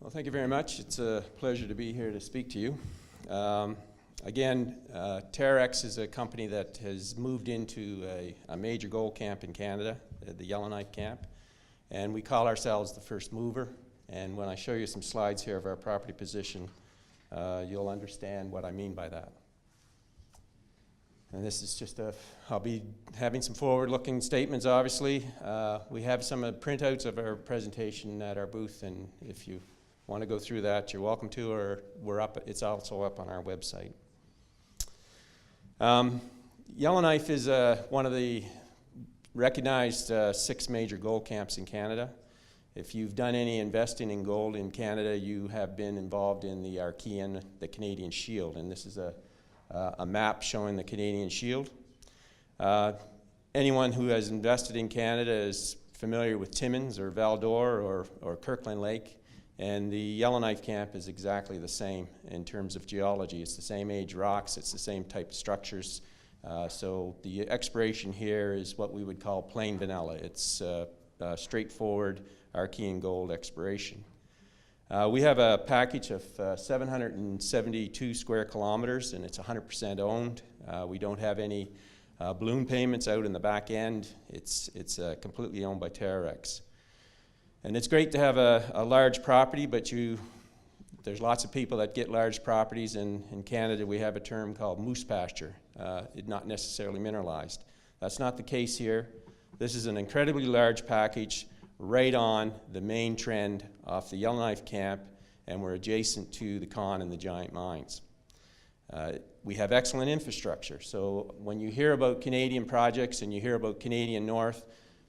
Well, thank you very much. It's a pleasure to be here to speak to you. Again, TERRAX is a company that has moved into a major gold camp in Canada, the Yellowknife Camp, and we call ourselves the first mover. And when I show you some slides here of our property position, you'll understand what I mean by that. And this is just I'll be having some forward-looking statements, obviously. We have some printouts of our presentation at our booth, and if you want to go through that, you're welcome to, or it's also up on our website. Yellowknife is one of the recognized 6 major gold camps in Canada. If you've done any investing in gold in Canada, you have been involved in the Archean, the Canadian Shield, and this is a map showing the Canadian Shield. Anyone who has invested in Canada is familiar with Timmins or Val-d'Or or Kirkland Lake, and the Yellowknife Camp is exactly the same in terms of geology. It's the same age rocks, it's the same type of structures. So the exploration here is what we would call plain vanilla. It's straightforward Archean gold exploration. We have a package of 772 square kilometers, and it's 100% owned. We don't have any balloon payments out in the back end. It's completely owned by TERRAX. And it's great to have a large property, but there's lots of people that get large properties. In Canada, we have a term called moose pasture, not necessarily mineralized. That's not the case here. This is an incredibly large package right on the main trend off the Yellowknife Camp, and we're adjacent to the Con and the Giant Mines. We have excellent infrastructure. So when you hear about Canadian projects and you hear about Canadian North,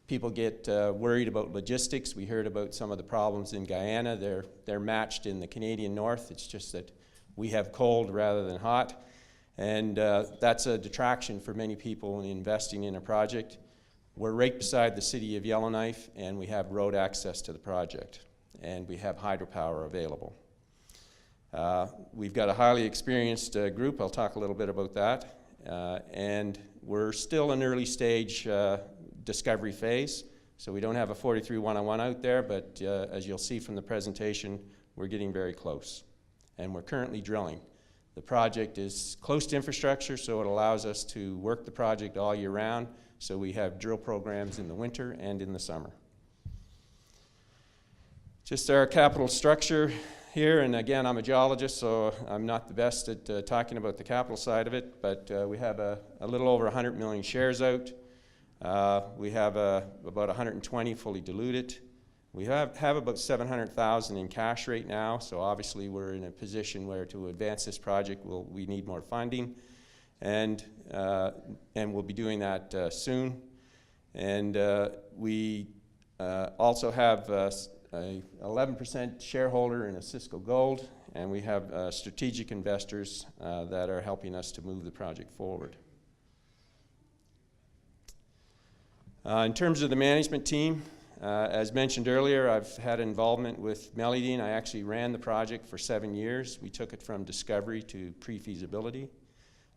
people get worried about logistics. We heard about some of the problems in Guyana. They're matched in the Canadian North. It's just that we have cold rather than hot. And that's a detraction for many people in investing in a project. We're right beside the city of Yellowknife, and we have road access to the project. And we have hydropower available. We've got a highly experienced group. I'll talk a little bit about that. And we're still in early stage discovery phase, so we don't have a 43-101 out there, but as you'll see from the presentation, we're getting very close. And we're currently drilling. The project is close to infrastructure, so it allows us to work the project all year round, so we have drill programs in the winter and in the summer. Just our capital structure here, and again, I'm a geologist, so I'm not the best at talking about the capital side of it, but we have a little over 100 million shares out. We have about 120 fully diluted. We have about 700,000 in cash right now, so obviously we're in a position where to advance this project we need more funding, and we'll be doing that soon. And we also have an 11% shareholder in Osisko Gold, and we have strategic investors that are helping us to move the project forward. In terms of the management team, as mentioned earlier, I've had involvement with Meliadine. I actually ran the project for 7 years. We took it from discovery to pre-feasibility.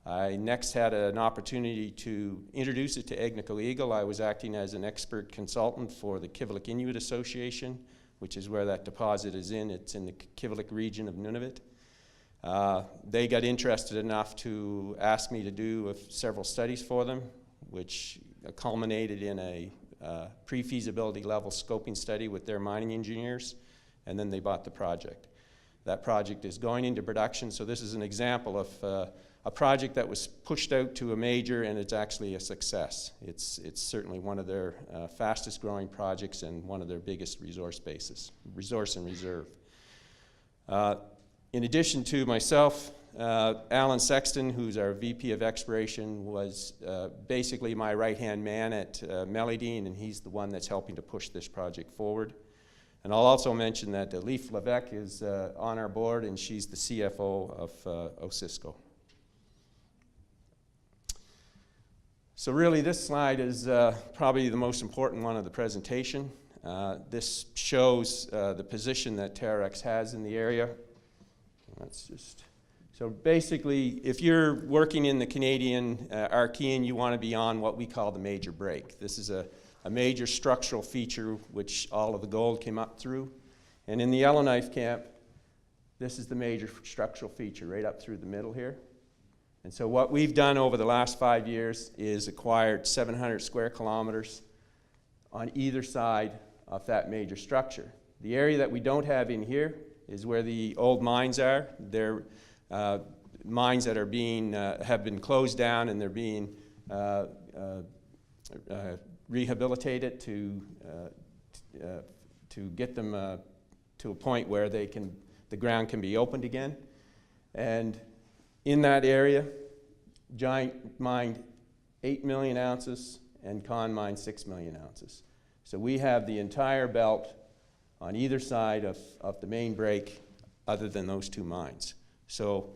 I next had an opportunity to introduce it to Agnico Eagle. I was acting as an expert consultant for the Kivalliq Inuit Association, which is where that deposit is in. It's in the Kivalliq region of Nunavut. They got interested enough to ask me to do several studies for them, which culminated in a pre-feasibility level scoping study with their mining engineers, and then they bought the project. That project is going into production, so this is an example of a project that was pushed out to a major, and it's actually a success. It's certainly one of their fastest growing projects and one of their biggest resource and reserve. In addition to myself, Alan Sexton, who's our VP of Exploration, was basically my right-hand man at Meliadine, and he's the one that's helping to push this project forward. And I'll also mention that Leif Levesque is on our board, and she's the CFO of Osisko. So really, this slide is probably the most important one of the presentation. This shows the position that TERRAX has in the area. So basically, if you're working in the Canadian Archean, you want to be on what we call the major break. This is a major structural feature which all of the gold came up through. And in the Yellowknife camp, this is the major structural feature right up through the middle here. And so what we've done over the last 5 years is acquired 700 square kilometers on either side of that major structure. The area that we don't have in here is where the old mines are. They're mines that are being, have been closed down, and they're being rehabilitated to get them to a point where they can, the ground can be opened again. And in that area, Giant mined 8 million ounces and Con mined 6 million ounces. So we have the entire belt on either side of the main break other than those two mines. So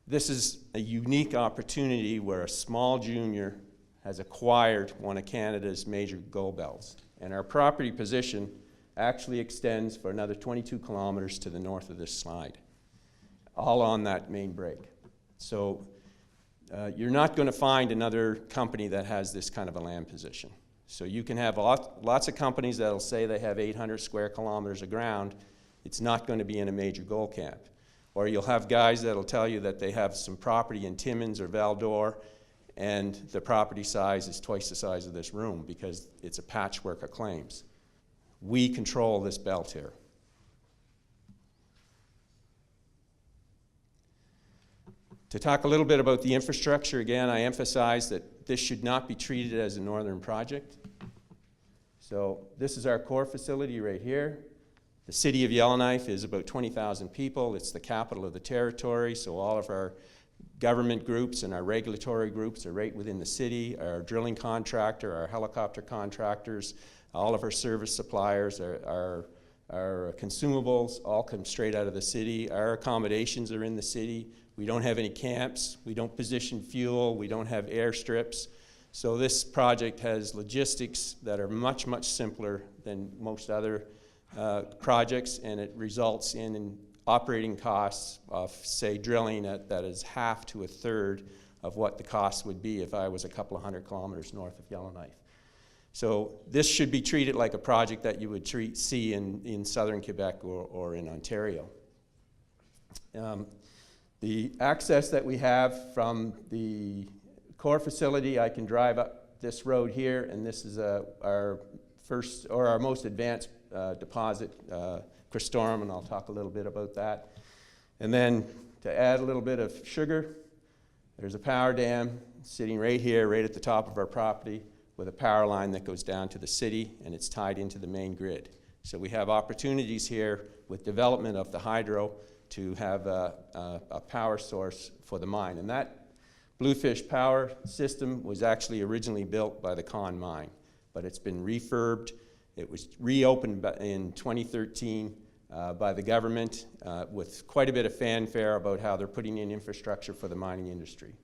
this is a unique opportunity where a small junior has acquired one of Canada's major gold belts. And our property position actually extends for another 22 kilometers to the north of this slide, all on that main break. So you're not going to find another company that has this kind of a land position. So you can have lots of companies that'll say they have 800 square kilometers of ground. It's not going to be in a major gold camp. Or you'll have guys that'll tell you that they have some property in Timmins or Val-d'Or, and the property size is twice the size of this room because it's a patchwork of claims. We control this belt here. To talk a little bit about the infrastructure, again, I emphasize that this should not be treated as a northern project. So this is our core facility right here. The city of Yellowknife is about 20,000 people. It's the capital of the territory, so all of our government groups and our regulatory groups are right within the city. Our drilling contractor, our helicopter contractors, all of our service suppliers, our consumables all come straight out of the city. Our accommodations are in the city. We don't have any camps. We don't position fuel. We don't have airstrips. So this project has logistics that are much, much simpler than most other projects, and it results in operating costs of, say, drilling that is half to a third of what the cost would be if I was a couple of 100 kilometers north of Yellowknife. So this should be treated like a project that you would see in southern Quebec or in Ontario. The access that we have from the core facility, I can drive up this road here, and this is our first, or our most advanced deposit, Christorum, and I'll talk a little bit about that. And then to add a little bit of sugar, there's a power dam sitting right here, right at the top of our property, with a power line that goes down to the city, and it's tied into the main grid. So we have opportunities here with development of the hydro to have a power source for the mine. And that Bluefish power system was actually originally built by the Con mine, but it's been refurbed. It was reopened in 2013 by the government with quite a bit of fanfare about how they're putting in infrastructure for the mining industry.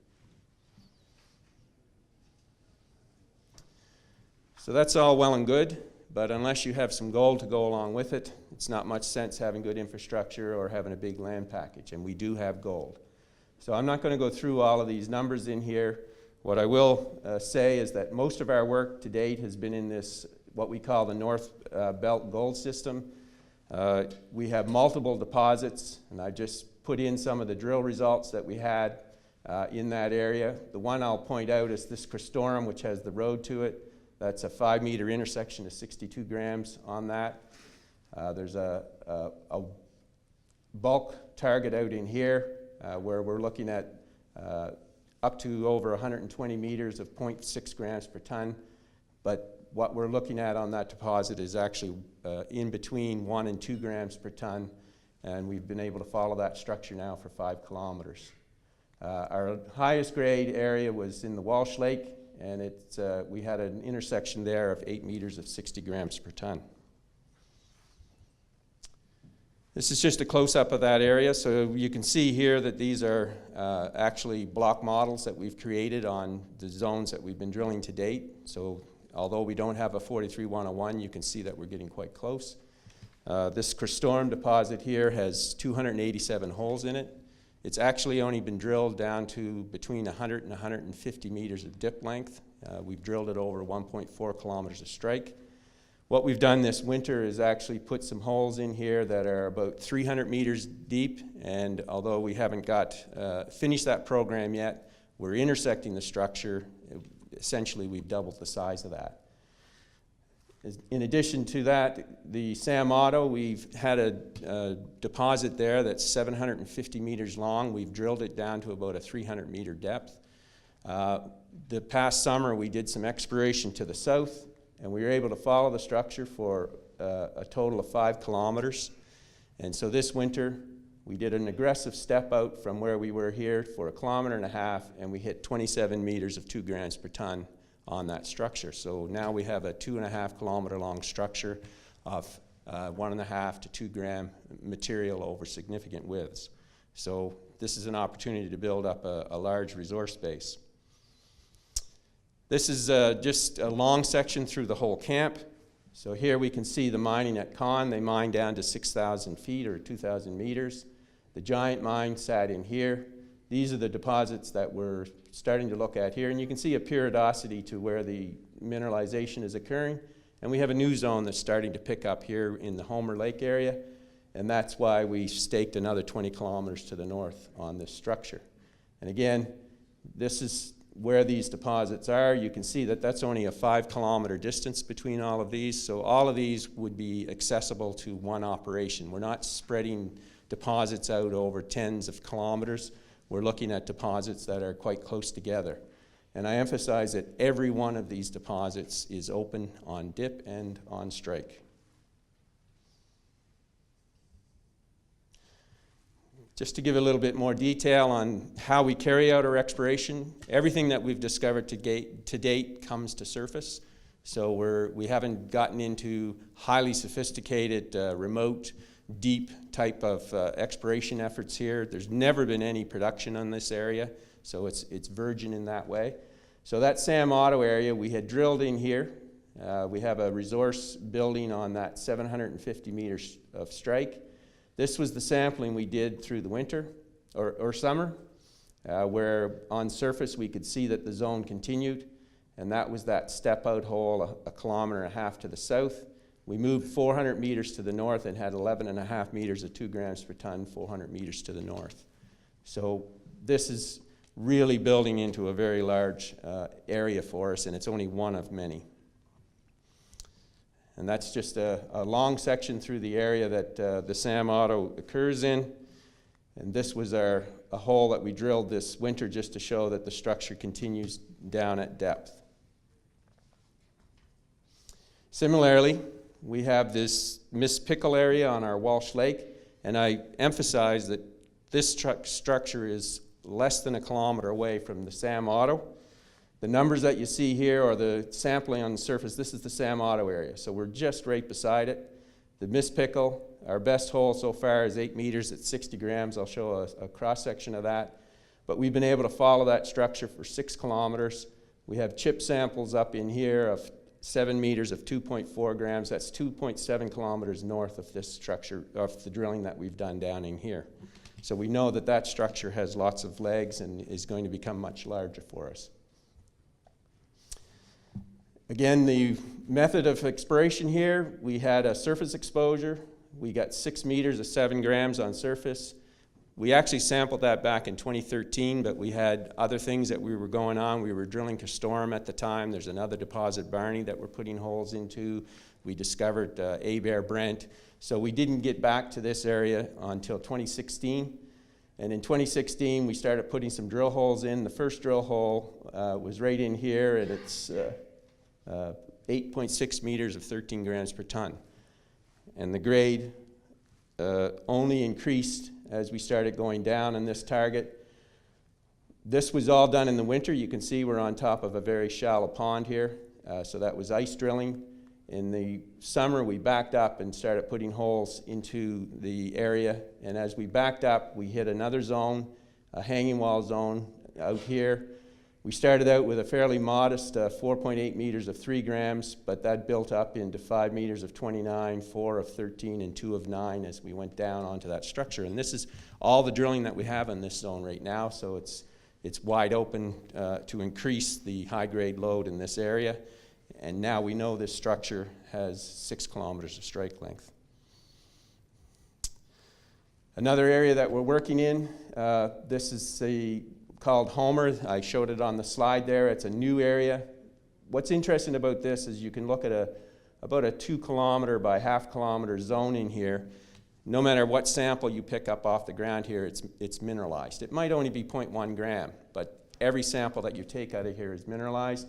So that's all well and good, but unless you have some gold to go along with it, it's not much sense having good infrastructure or having a big land package, and we do have gold. So I'm not going to go through all of these numbers in here. What I will say is that most of our work to date has been in this, what we call the North Belt Gold System. We have multiple deposits, and I just put in some of the drill results that we had in that area. The one I'll point out is this Christorum, which has the road to it. That's a 5-meter intersection of 62 grams on that. There's a bulk target out in here where we're looking at up to over 120 meters of 0.6 grams per ton. But what we're looking at on that deposit is actually in between 1 and 2 grams per ton, and we've been able to follow that structure now for 5 kilometers. Our highest grade area was in the Walsh Lake, and we had an intersection there of 8 meters of 60 grams per ton. This is just a close-up of that area, so you can see here that these are actually block models that we've created on the zones that we've been drilling to date. So although we don't have a 43-101, you can see that we're getting quite close. This Christorum deposit here has 287 holes in it. It's actually only been drilled down to between 100 and 150 meters of dip length. We've drilled it over 1.4 kilometers of strike. What we've done this winter is actually put some holes in here that are about 300 meters deep, and although we haven't finished that program yet, we're intersecting the structure. Essentially, we've doubled the size of that. In addition to that, the Sam Otto, we've had a deposit there that's 750 meters long. We've drilled it down to about a 300 meter depth. The past summer, we did some exploration to the south, and we were able to follow the structure for a total of 5 kilometers. And so this winter, we did an aggressive step out from where we were here for 1.5 kilometers, and we hit 27 meters of 2 grams per ton on that structure. So now we have a 2.5 kilometer long structure of 1.5 to 2 gram material over significant widths. So this is an opportunity to build up a large resource base. This is just a long section through the whole camp. So here we can see the mining at Con. They mined down to 6,000 feet or 2,000 meters. The giant mine sat in here. These are the deposits that we're starting to look at here, and you can see a periodicity to where the mineralization is occurring. And we have a new zone that's starting to pick up here in the Homer Lake area, and that's why we staked another 20 kilometers to the north on this structure. And again, this is where these deposits are. You can see that that's only a 5 kilometer distance between all of these, so all of these would be accessible to one operation. We're not spreading deposits out over tens of kilometers. We're looking at deposits that are quite close together. And I emphasize that every one of these deposits is open on dip and on strike. Just to give a little bit more detail on how we carry out our exploration, everything that we've discovered to date comes to surface. So we haven't gotten into highly sophisticated, remote, deep type of exploration efforts here. There's never been any production on this area, so it's virgin in that way. So that Sam Otto area, we had drilled in here. We have a resource building on that 750 meters of strike. This was the sampling we did through the winter or summer, where on surface we could see that the zone continued, and that was that step out hole 1.5 kilometers to the south. We moved 400 meters to the north and had 11.5 meters of 2 grams per ton, 400 meters to the north. So this is really building into a very large area for us, and it's only one of many. And that's just a long section through the area that the Sam Otto occurs in. And this was a hole that we drilled this winter just to show that the structure continues down at depth. Similarly, we have this Miss Pickle area on our Walsh Lake, and I emphasize that this structure is less than 1 kilometer away from the Sam Otto. The numbers that you see here are the sampling on the surface. This is the Sam Otto area, so we're just right beside it. The Miss Pickle, our best hole so far is 8 meters at 60 grams. I'll show a cross-section of that. But we've been able to follow that structure for 6 kilometers. We have chip samples up in here of 7 meters of 2.4 grams. That's 2.7 kilometers north of this structure, of the drilling that we've done down in here. So we know that that structure has lots of legs and is going to become much larger for us. Again, the method of exploration here, we had a surface exposure. We got 6 meters of 7 grams on surface. We actually sampled that back in 2013, but we had other things that we were going on. We were drilling Castorum at the time. There's another deposit, Barney, that we're putting holes into. We discovered Abear Brent. So we didn't get back to this area until 2016. And in 2016, we started putting some drill holes in. The first drill hole was right in here, and it's 8.6 meters of 13 grams per ton. And the grade only increased as we started going down on this target. This was all done in the winter. You can see we're on top of a very shallow pond here. So that was ice drilling. In the summer, we backed up and started putting holes into the area. And as we backed up, we hit another zone, a hanging wall zone out here. We started out with a fairly modest 4.8 meters of 3 grams, but that built up into 5 meters of 29, 4 of 13, and 2 of 9 as we went down onto that structure. And this is all the drilling that we have in this zone right now, so it's wide open to increase the high-grade load in this area. and now we know this structure has 6 kilometers of strike length. Another area that we're working in, this is called Homer. I showed it on the slide there. It's a new area. What's interesting about this is you can look at about a 2 kilometer by half kilometer zone in here. No matter what sample you pick up off the ground here, it's mineralized. It might only be 0.1 gram, but every sample that you take out of here is mineralized.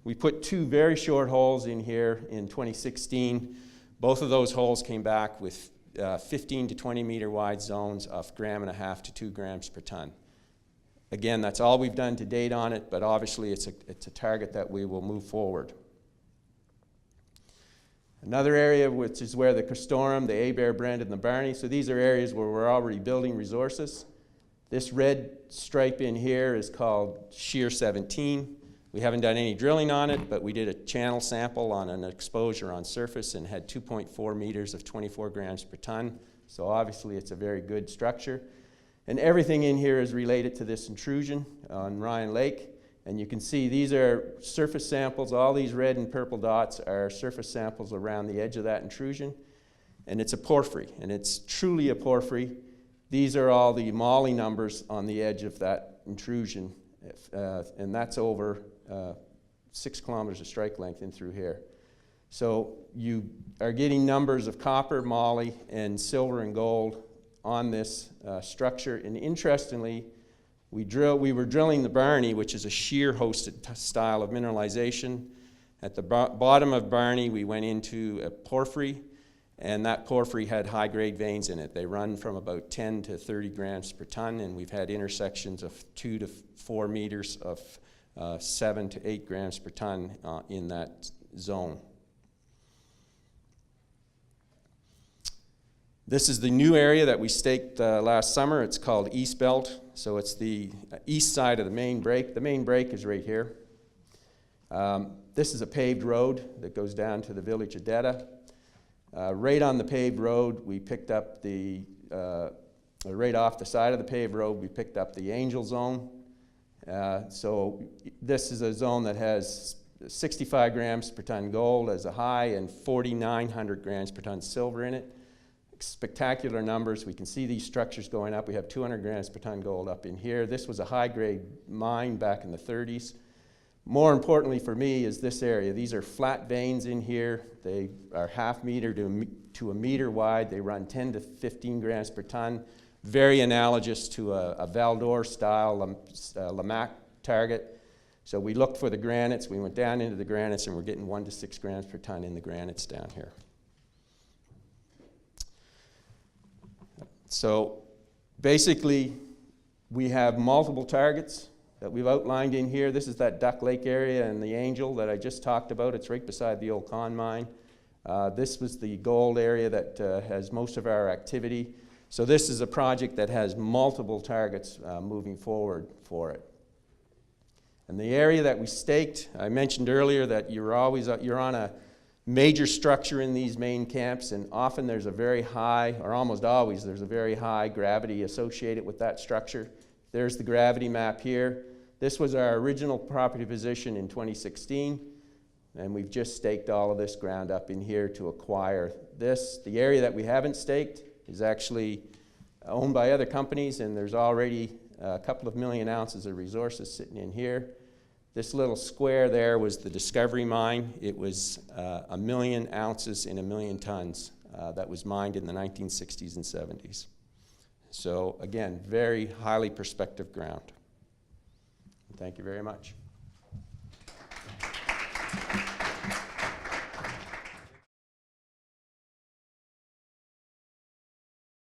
We put 2 very short holes in here in 2016. Both of those holes came back with 15 to 20 meter wide zones of 1.5 grams to 2 grams per ton. Again, that's all we've done to date on it, but obviously it's a target that we will move forward. Another area which is where the Cristorum, the A-Bear Brent, and the Barney, so these are areas where we're already building resources. This red stripe in here is called Shear 17. We haven't done any drilling on it, but we did a channel sample on an exposure on surface and had 2.4 meters of 24 grams per ton. So obviously it's a very good structure. And everything in here is related to this intrusion on Ryan Lake. And you can see these are surface samples. All these red and purple dots are surface samples around the edge of that intrusion. And it's a porphyry, and it's truly a porphyry. These are all the moly numbers on the edge of that intrusion, and that's over 6 kilometers of strike length in through here. So you are getting numbers of copper, moly, and silver and gold on this structure. And interestingly, we were drilling the Barney, which is a shear-hosted style of mineralization. At the bottom of Barney, we went into a porphyry, and that porphyry had high-grade veins in it. They run from about 10 to 30 grams per ton, and we've had intersections of 2 to 4 meters of 7 to 8 grams per ton in that zone. This is the new area that we staked last summer. It's called East Belt. So it's the east side of the main break. The main break is right here. This is a paved road that goes down to the village of Detta. Right on the paved road, we picked up right off the side of the paved road, we picked up the Angel Zone. So this is a zone that has 65 grams per ton gold as a high and 4,900 grams per ton silver in it. Spectacular numbers. We can see these structures going up. We have 200 grams per ton gold up in here. This was a high-grade mine back in the 30s. More importantly for me is this area. These are flat veins in here. They are half meter to a meter wide. They run 10 to 15 grams per ton. Very analogous to a Val-d'Or style Lamaque target. So we looked for the granites. We went down into the granites, and we're getting 1 to 6 grams per ton in the granites down here. So basically, we have multiple targets that we've outlined in here. This is that Duck Lake area and the Angel that I just talked about. It's right beside the old con mine. This was the gold area that has most of our activity. So this is a project that has multiple targets moving forward for it. And the area that we staked, I mentioned earlier that you're on a major structure in these main camps, and often there's a very high, or almost always, there's a very high gravity associated with that structure. There's the gravity map here. This was our original property position in 2016, and we've just staked all of this ground up in here to acquire this. The area that we haven't staked is actually owned by other companies, and there's already a couple of million ounces of resources sitting in here. This little square there was the Discovery Mine. It was 1 million ounces in 1 million tons that was mined in the 1960s and 70s. So again, very highly prospective ground. Thank you very much.